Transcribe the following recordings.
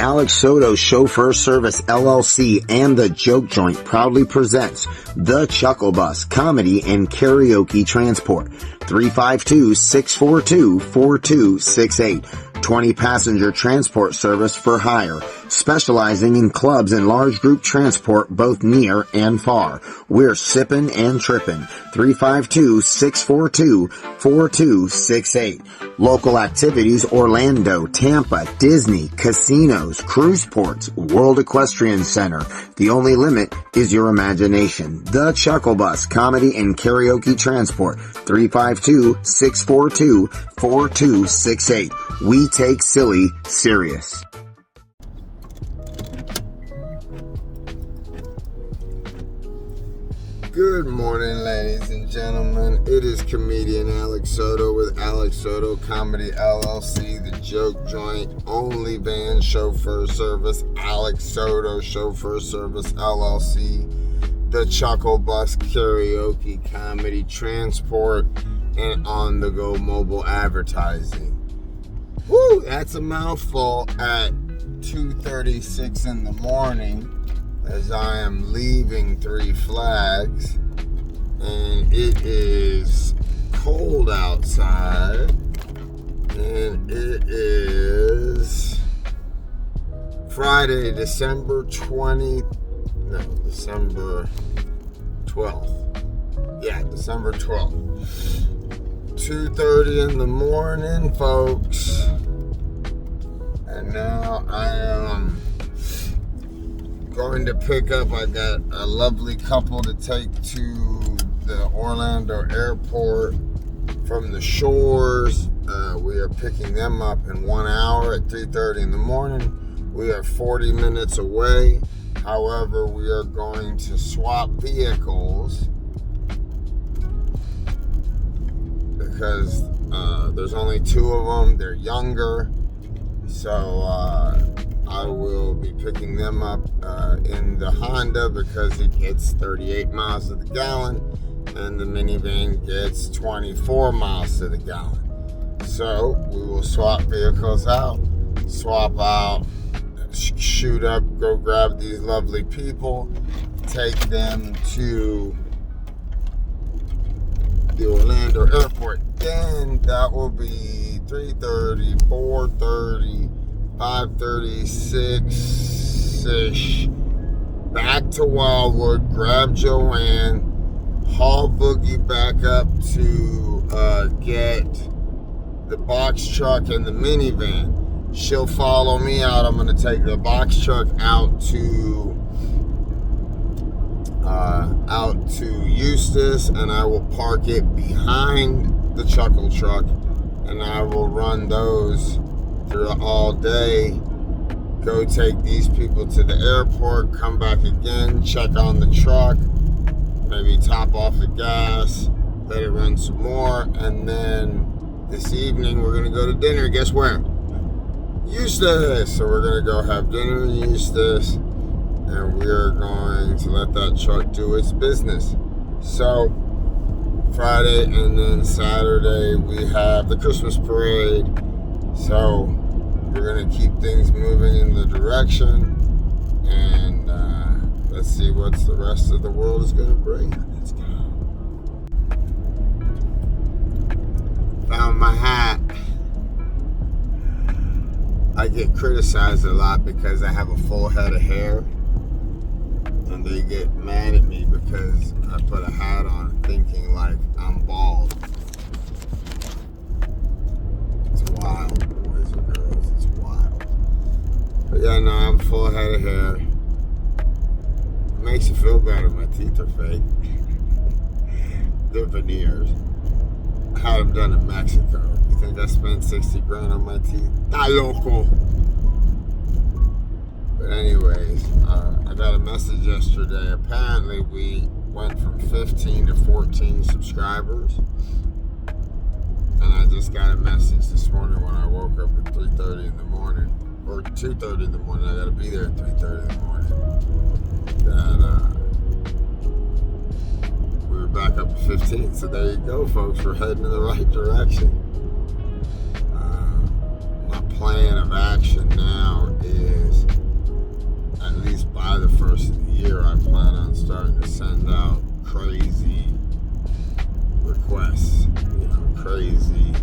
Alex Soto Chauffeur Service LLC and The Joke Joint proudly presents The Chuckle Bus Comedy and Karaoke Transport. 352-642-4268. 20 passenger transport service for hire, specializing in clubs and large group transport both near and far. We're sippin' and trippin'. 352-642-4268. Local activities: Orlando, Tampa, Disney, casinos, cruise ports, World Equestrian Center. The only limit is your imagination. The Chuckle Bus Comedy and Karaoke Transport. 352-642-4268. We take silly serious. Good morning, ladies and gentlemen. It is comedian Alex Soto with Alex Soto Comedy LLC, The Joke Joint, Only Van Chauffeur Service, Alex Soto Chauffeur Service LLC, The Chuckle Bus Karaoke Comedy Transport, and on-the-go mobile advertising. Woo, that's a mouthful at 2:36 in the morning as I am leaving Three Flags, and it is cold outside, and it is Friday, December 12th. Yeah, December 12th. 2:30 in the morning, folks. And now I am going to pick up. I got a lovely couple to take to the Orlando airport from the shores. We are picking them up in 1 hour at 3:30 in the morning. We are 40 minutes away. However, we are going to swap vehicles because there's only two of them. They're younger. So I will be picking them up in the Honda because it gets 38 miles to the gallon and the minivan gets 24 miles to the gallon. So we will swap vehicles out, shoot up, go grab these lovely people, take them to the Orlando airport. Then that will be 3:30, 4:30, 5:36-ish. Back to Wildwood, grab Joanne, haul Boogie back up to get the box truck and the minivan. She'll follow me out. I'm going to take the box truck out to Eustis, and I will park it behind the Chuckle truck, and I will run those through all day. Go take these people to the airport, come back again, check on the truck, maybe top off the gas, let it run some more, and then this evening we're going to go to dinner. Guess where? Eustis. So we're going to go have dinner in Eustis, and we're going to let that truck do its business. So Friday and then Saturday we have the Christmas parade. So we're going to keep things moving in the direction, and let's see what the rest of the world is going to bring. Let's go. Found my hat. I get criticized a lot because I have a full head of hair, and they get mad at me because I put a hat on thinking like I'm bald. It's wild, boys and girls, it's wild. But yeah, no, I'm full head of hair. It makes you feel better. My teeth are fake. They're veneers. I had them done in Mexico. You think I spent 60 grand on my teeth? Not local. But anyways, I got a message yesterday. Apparently we went from 15 to 14 subscribers. And I just got a message this morning when I woke up at 3:30 in the morning. Or 2:30 in the morning. I gotta be there at 3:30 in the morning. That we were back up to 15. So there you go, folks. We're heading in the right direction. My plan of action now is starting to send out crazy requests, crazy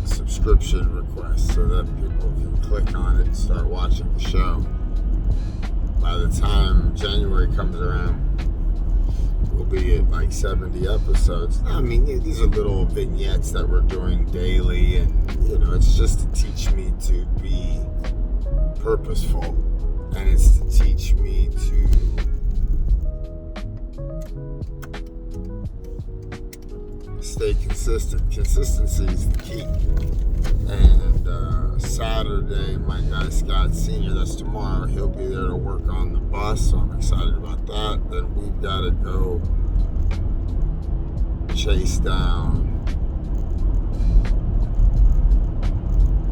subscription requests so that people can click on it and start watching the show. By the time January comes around, we'll be at like 70 episodes. I mean, these are little vignettes that we're doing daily, and it's just to teach me to be purposeful, and it's to teach me to stay consistent. Consistency is the key. And Saturday, my guy Scott Sr., that's tomorrow, he'll be there to work on the bus, so I'm excited about that. Then we've got to go chase down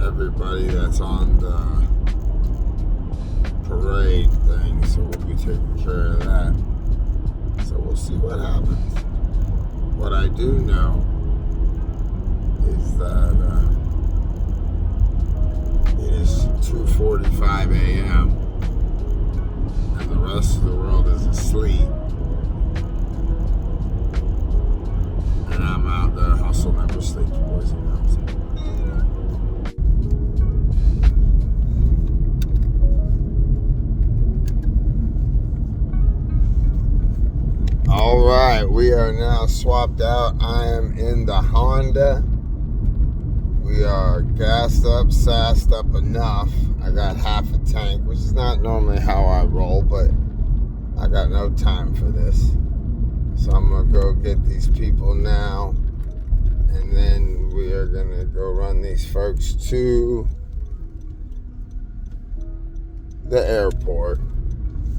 everybody that's on the parade thing, so we'll be taking care of that. So we'll see what happens. What I do know is that it is 2:45 a.m. and the rest of the world is asleep, and I'm out there. Hustle never sleeps, boys and girls. All right, we are now swapped out. I am in the Honda. We are gassed up, sassed up enough. I got half a tank, which is not normally how I roll, but I got no time for this. So I'm gonna go get these people now, and then we are gonna go run these folks to the airport.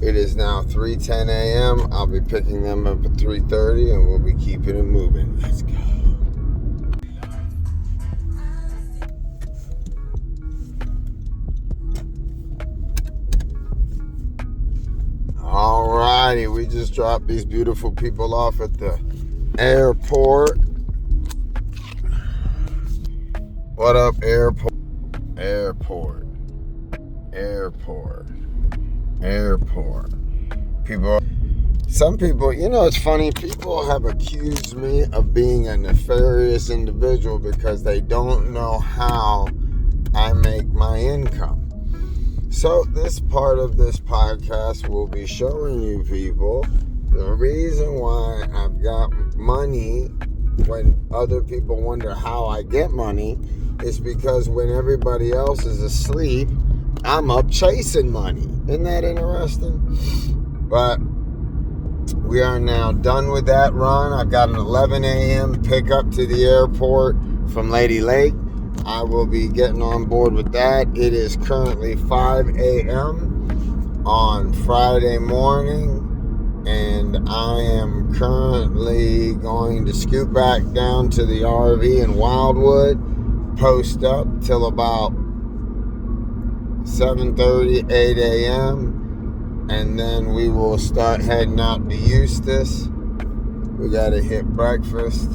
It is now 3:10 a.m. I'll be picking them up at 3:30, and we'll be keeping it moving. Let's go. Alrighty, we just dropped these beautiful people off at the airport. What up, airport? Airport. Airport. Airport. Some people, it's funny, people have accused me of being a nefarious individual because they don't know how I make my income. So this part of this podcast will be showing you people the reason why I've got money when other people wonder how I get money is because when everybody else is asleep, I'm up chasing money. Isn't that interesting? But we are now done with that run. I've got an 11 a.m. pickup to the airport from Lady Lake. I will be getting on board with that. It is currently 5 a.m. on Friday morning, and I am currently going to scoot back down to the RV in Wildwood, post up till about 7:30, 8 a.m., and then we will start heading out to Eustis. We got to hit breakfast,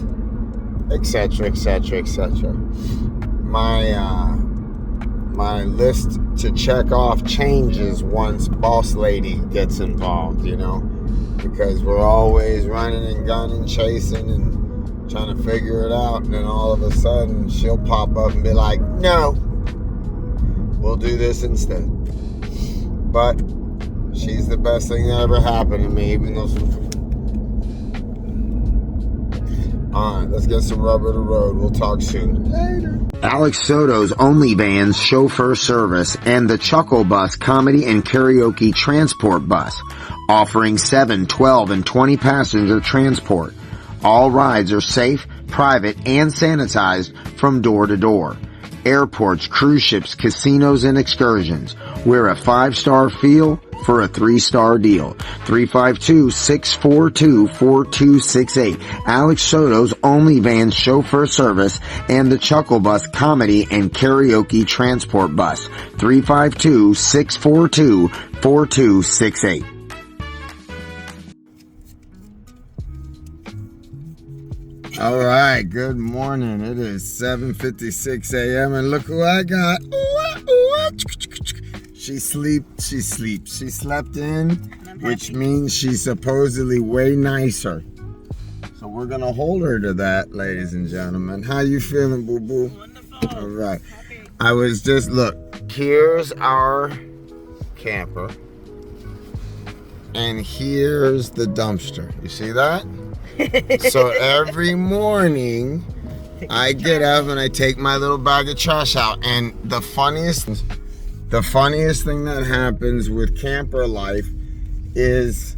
etc., etc., etc. My list to check off changes once Boss Lady gets involved, because we're always running and gunning, chasing and trying to figure it out, and then all of a sudden she'll pop up and be like, no, we'll do this instead. But she's the best thing that ever happened to me, even though Alright, let's get some rubber to road. We'll talk soon. Later. Alex Soto's OnlyVans chauffeur service and the Chuckle Bus comedy and karaoke transport bus, offering 7, 12, and 20 passenger transport. All rides are safe, private, and sanitized from door to door. Airports, cruise ships, casinos, and excursions. We're a 5-star feel for a 3-star deal. 352-642-4268. Alex Soto's OnlyVans chauffeur service and the Chuckle Bus comedy and karaoke transport bus. 352-642-4268. All right, good morning. It is 7:56 a.m. and look who I got. She slept in, which means she's supposedly way nicer. So we're gonna hold her to that, ladies and gentlemen. How you feeling, boo boo? Wonderful. All right. I was just, look, here's our camper. And here's the dumpster. You see that? So every morning I get up and I take my little bag of trash out. And the funniest thing that happens with camper life is,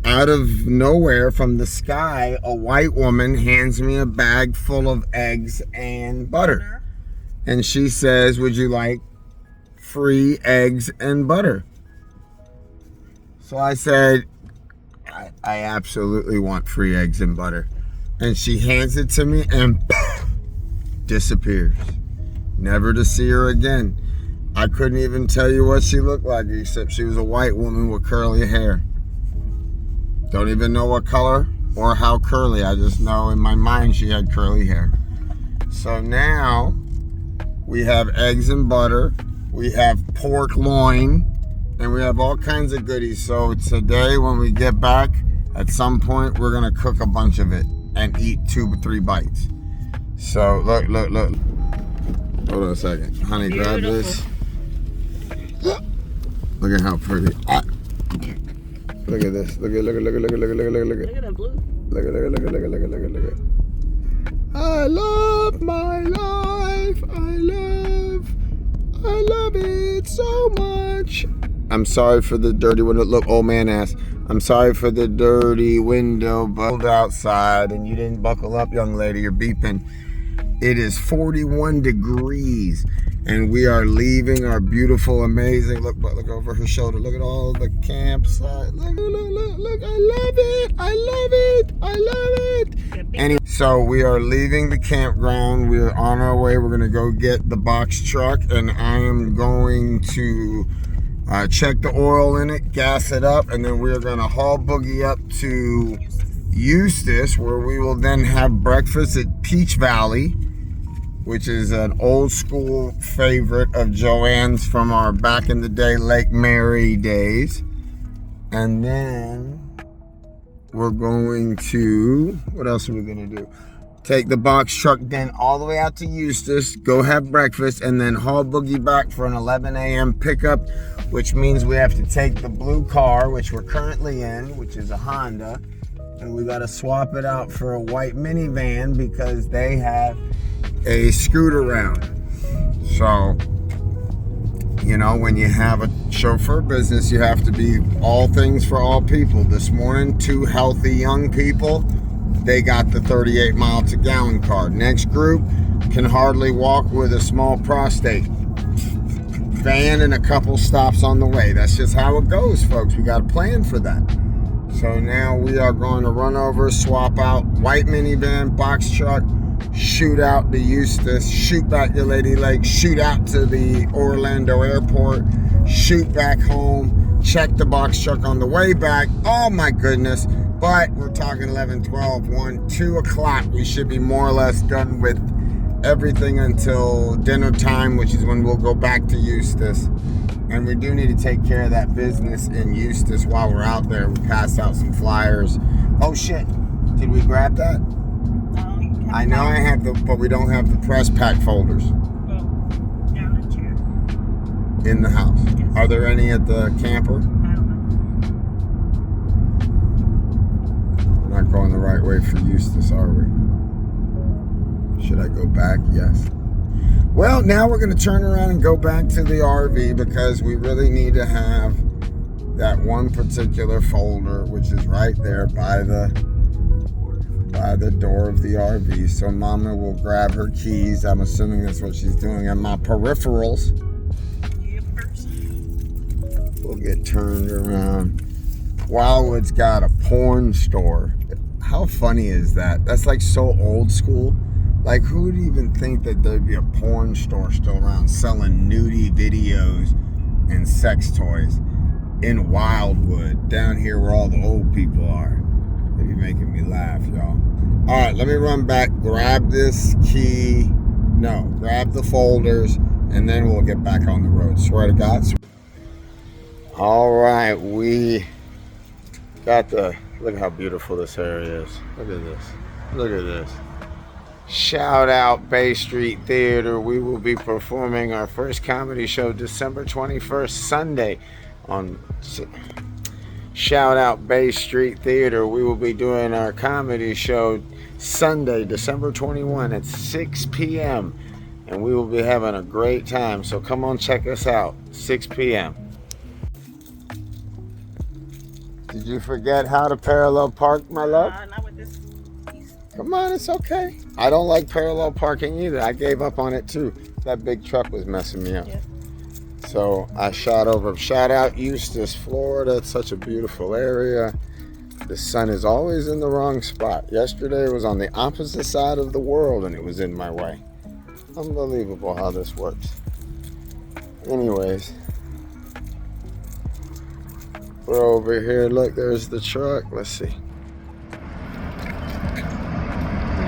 out of nowhere from the sky, a white woman hands me a bag full of eggs and butter. And she says, would you like free eggs and butter? So I said, I absolutely want free eggs and butter. And she hands it to me and disappears. Never to see her again. I couldn't even tell you what she looked like, except she was a white woman with curly hair. Don't even know what color or how curly. I just know in my mind she had curly hair. So now we have eggs and butter. We have pork loin. And we have all kinds of goodies. So today when we get back, at some point, we're gonna cook a bunch of it and eat 2 or 3 bites. So look. Hold on a second. Honey, grab this. Look at how pretty. Look at this. Look at Look at that blue. Look at. I love my life. I love it so much. I'm sorry for the dirty window. Look, old man ass. I'm sorry for the dirty window, but outside and you didn't buckle up, young lady. You're beeping. It is 41 degrees and we are leaving our beautiful, amazing, look over her shoulder. Look at all the campsite. Look. I love it. Anyway, so we are leaving the campground. We're on our way. We're going to go get the box truck and I am going to check the oil in it, gas it up, and then we're gonna haul Boogie up to Eustis, where we will then have breakfast at Peach Valley, which is an old school favorite of Joanne's from our back in the day Lake Mary days. And then we're going to, what else are we gonna do? Take the box truck then all the way out to Eustis, go have breakfast, and then haul Boogie back for an 11 a.m. pickup, which means we have to take the blue car, which we're currently in, which is a Honda, and we got to swap it out for a white minivan because they have a scoot around. So, you know, when you have a chauffeur business, you have to be all things for all people. This morning, 2 healthy young people, they got the 38 mile to gallon car. Next group can hardly walk with a small prostate. Van and a couple stops on the way. That's just how it goes, folks. We got a plan for that. So now we are going to run over, swap out white minivan, box truck, shoot out to Eustis, shoot back to Lady Lake, shoot out to the Orlando airport, shoot back home, check the box truck on the way back. Oh my goodness. But we're talking 11, 12, 1, 2 o'clock. We should be more or less done with everything until dinner time, which is when we'll go back to Eustis. And we do need to take care of that business in Eustis while we're out there. We passed out some flyers. Oh shit, did we grab that? No, I know I have the, but we don't have the press pack folders down the chair. in the house. Yes. Are there any at the camper? I don't We're not going the right way for Eustis, are we? Should I go back? Yes. Well, now we're going to turn around and go back to the RV because we really need to have that one particular folder, which is right there by the door of the RV. So Mama will grab her keys. I'm assuming that's what she's doing. And my peripherals will get turned around. Wildwood's got a porn store. How funny is that? That's like so old school. Like, who would even think that there'd be a porn store still around selling nudie videos and sex toys in Wildwood, down here where all the old people are? They be making me laugh, y'all. All right, let me run back, grab this key. No, grab the folders, and then we'll get back on the road. Swear to God. All right, we got the, look how beautiful this area is. Look at this. Look at this. Shout out Bay Street Theater. We will be performing our first comedy show December 21st, Sunday on shout out Bay Street Theater. We will be doing our comedy show Sunday, December 21 at 6 p.m. And we will be having a great time. So come on, check us out, 6 p.m. Did you forget how to parallel park, my love? Not with this piece. Come on, it's okay. I don't like parallel parking either. I gave up on it too. That big truck was messing me up. Yeah. So I shot over. Shout out Eustis, Florida. It's such a beautiful area. The sun is always in the wrong spot. Yesterday it was on the opposite side of the world and it was in my way. Unbelievable how this works. Anyways, we're over here. Look, there's the truck. Let's see. There's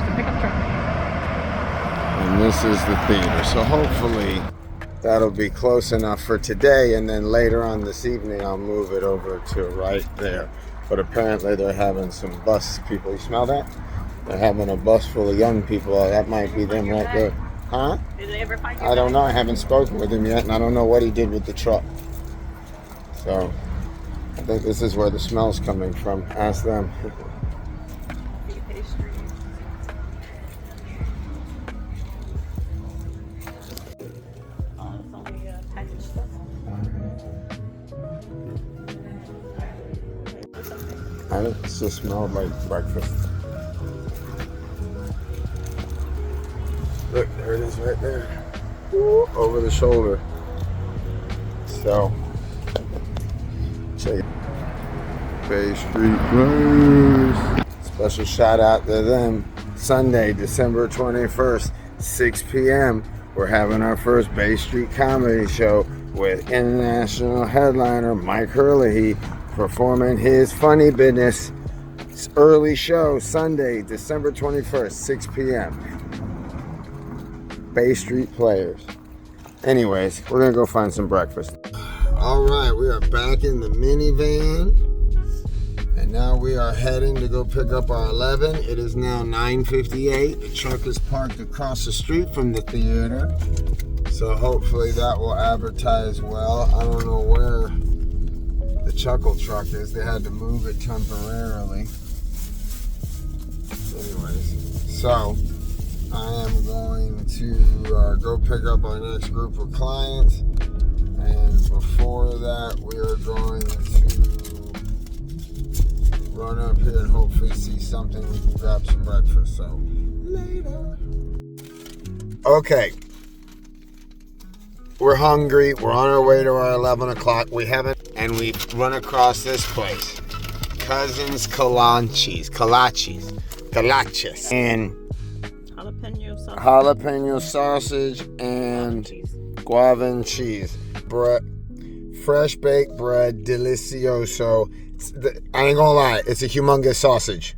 the pickup truck. And this is the theater. So hopefully that'll be close enough for today. And then later on this evening, I'll move it over to right there. But apparently they're having some bus people. You smell that? They're having a bus full of young people. That might be them right there. Huh? Did they ever find your I don't bag? know. I haven't spoken with him yet. And I don't know what he did with the truck. So I think this is where the smell's coming from. Ask them. Pastry. Oh, it's only packaged stuff. I think it just smelled like breakfast. Look, there it is right there. Woo, over the shoulder. So, check it. Bay Street Blues. Special shout out to them. Sunday, December 21st, 6 p.m. We're having our first Bay Street comedy show with international headliner Mike Herlihy performing his funny business. It's early show, Sunday, December 21st, 6 p.m. Bay Street Players. Anyways, we're gonna go find some breakfast. All right, we are back in the minivan. And now we are heading to go pick up our 11. It is now 9:58. The truck is parked across the street from the theater. So hopefully that will advertise well. I don't know where the Chuckle truck is. They had to move it temporarily. Anyways, so I am going to go pick up our next group of clients. And before that, we are going to run up here and hopefully see something. We can grab some breakfast. So, later. Okay. We're hungry. We're on our way to our 11 o'clock. We haven't, and we've run across this place. Cousins Kalaches. And jalapeno sausage and guava and cheese. Bread, fresh baked bread, delicioso. I ain't gonna lie, it's a humongous sausage.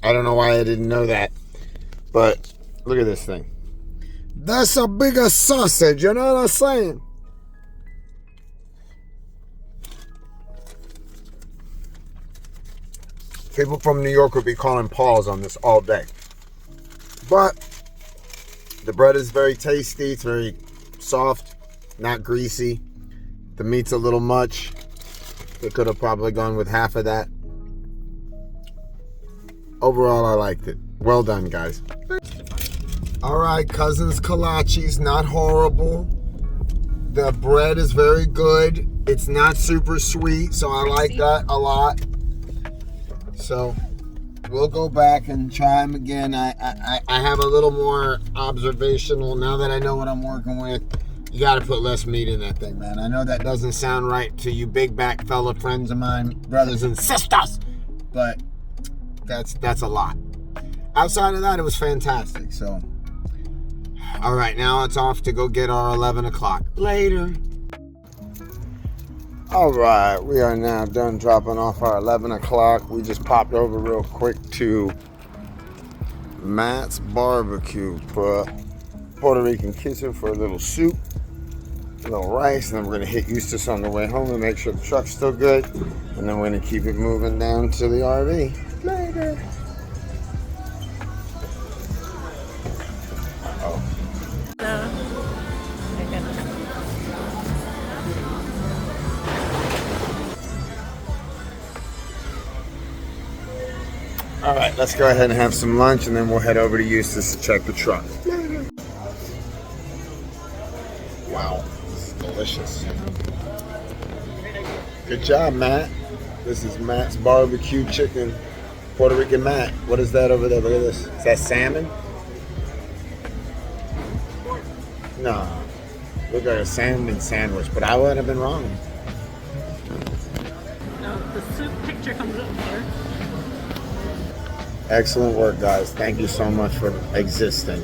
I don't know why I didn't know that, but look at this thing. That's a bigger sausage, you know what I'm saying? People from New York would be calling pause on this all day. But the bread is very tasty. It's very soft, not greasy. The meat's a little much. They could have probably gone with half of that. Overall, I liked it. Well done, guys. All right, Cousins Kalaches, not horrible. The bread is very good. It's not super sweet, so I like that a lot. So we'll go back and try them again. I have a little more observational now that I know what I'm working with. You got to put less meat in that thing, man. I know that doesn't sound right to you big back fella friends of mine, brothers and sisters, but that's a lot. Outside of that, it was fantastic. So, all right, now it's off to go get our 11 o'clock. Later. All right, we are now done dropping off our 11 o'clock. We just popped over real quick to Matt's Barbecue, Puerto Rican Kitchen for a little soup. a little rice, and then we're gonna hit Eustis on the way home and make sure the truck's still good, and then we're gonna keep it moving down to the RV later. Oh. All right, let's go ahead and have some lunch, and then we'll head over to Eustis to check the truck. Wow, this is delicious. Good job, Matt. This is Matt's barbecue chicken. Puerto Rican Matt. What is that over there? Look at this. Is that salmon? No. Look like a salmon sandwich, but I wouldn't have been wrong. No, the soup picture comes up there. Excellent work, guys. Thank you so much for existing.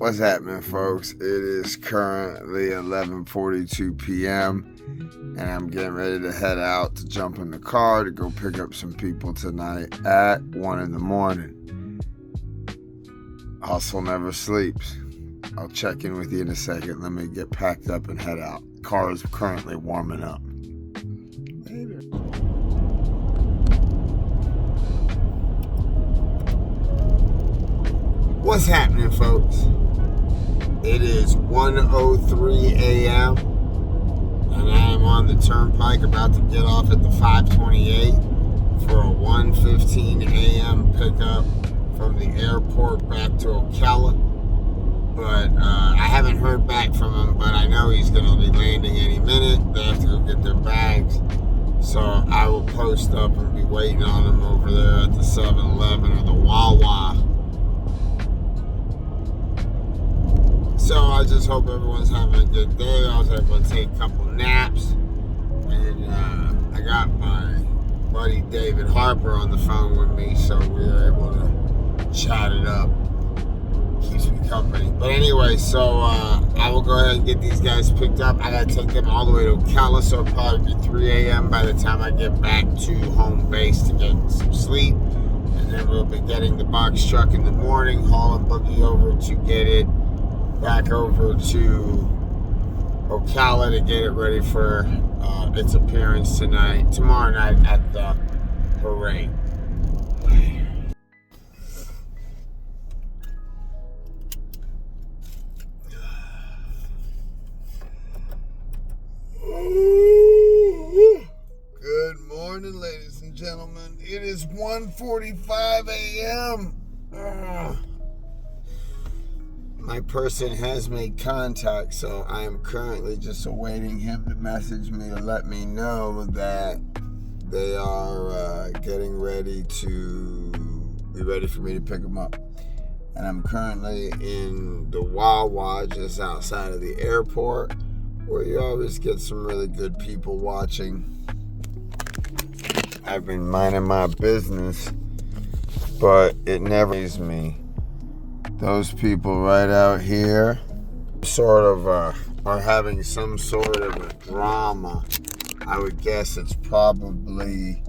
What's happening, folks? It is currently 11:42 p.m. and I'm getting ready to head out to jump in the car to go pick up some people tonight at 1 in the morning. Hustle never sleeps. I'll check in with you in a second. Let me get packed up and head out. Car is currently warming up. Later. What's happening, folks? It is 1:03 a.m. and I am on the turnpike about to get off at the 528 for a 1:15 a.m. pickup from the airport back to Ocala. But I haven't heard back from him, but I know he's going to be landing any minute. They have to go get their bags. So I will post up and be waiting on him over there at the 7-Eleven or the Wawa. So I just hope everyone's having a good day. I was able to take a couple naps. And I got my buddy David Harper on the phone with me, so we were able to chat it up. Keeps me company. But anyway, so I will go ahead and get these guys picked up. I gotta take them all the way to Ocala, so it'll probably be 3 a.m. by the time I get back to home base to get some sleep. And then we'll be getting the box truck in the morning, hauling Boogie over to get it back over to Ocala to get it ready for its appearance tomorrow night at the parade. Good morning, ladies and gentlemen. It is 1:45 a.m. My person has made contact, so I am currently just awaiting him to message me to let me know that they are getting ready to be ready for me to pick them up. And I'm currently in the Wawa just outside of the airport, where you always get some really good people watching. I've been minding my business, but it never leaves me. Those people right out here sort of are having some sort of a drama. I would guess it's probably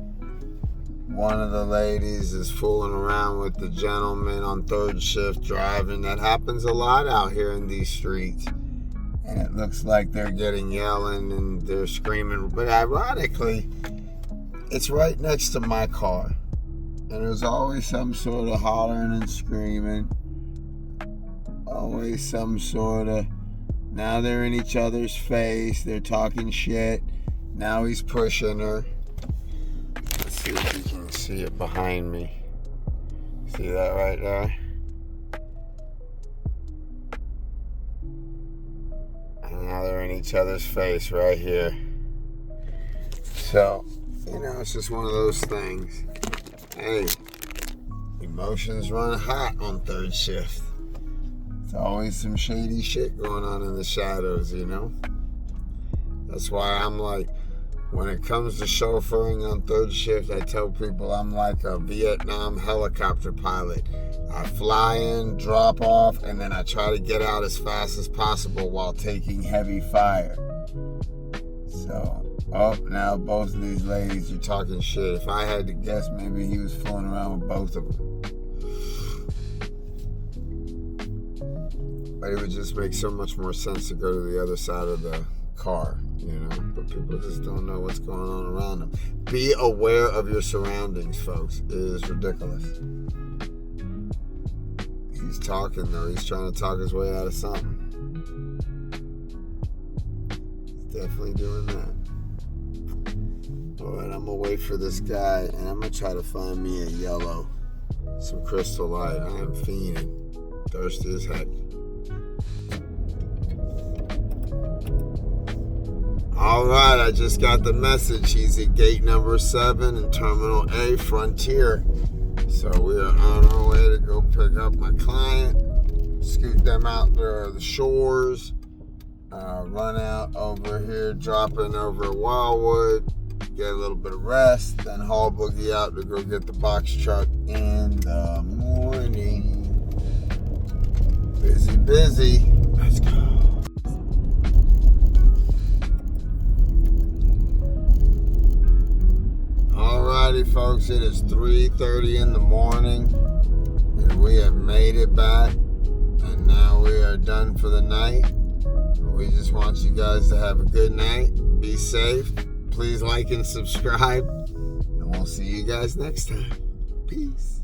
one of the ladies is fooling around with the gentleman on third shift driving. That happens a lot out here in these streets. And it looks like they're getting yelling and they're screaming. But ironically, it's right next to my car. And there's always some sort of hollering and screaming. Always some sort of, now they're in each other's face, they're talking shit, now he's pushing her. Let's see if you can see it behind me. See that right there? And now they're in each other's face right here. So, it's just one of those things. Hey, emotions run hot on third shift. There's always some shady shit going on in the shadows, That's why I'm like, when it comes to chauffeuring on third shift, I tell people I'm like a Vietnam helicopter pilot. I fly in, drop off, and then I try to get out as fast as possible while taking heavy fire. So, now both of these ladies are talking shit. If I had to guess, maybe he was fooling around with both of them. But it would just make so much more sense to go to the other side of the car, But people just don't know what's going on around them. Be aware of your surroundings, folks. It is ridiculous. He's talking, though. He's trying to talk his way out of something. He's definitely doing that. Alright, I'm going to wait for this guy, and I'm going to try to find me a yellow. Some Crystal Light. I am fiending. Thirsty as heck. Alright, I just got the message. He's at gate number 7 in Terminal A, Frontier. So we are on our way to go pick up my client, scoot them out to the shores, run out over here, dropping over at Wildwood, get a little bit of rest, then haul Boogie out to go get the box truck in the morning. Busy, busy. Let's go. Alrighty, folks, it is 3:30 in the morning, and we have made it back, and now we are done for the night. We just want you guys to have a good night. Be safe. Please like and subscribe, and we'll see you guys next time. Peace.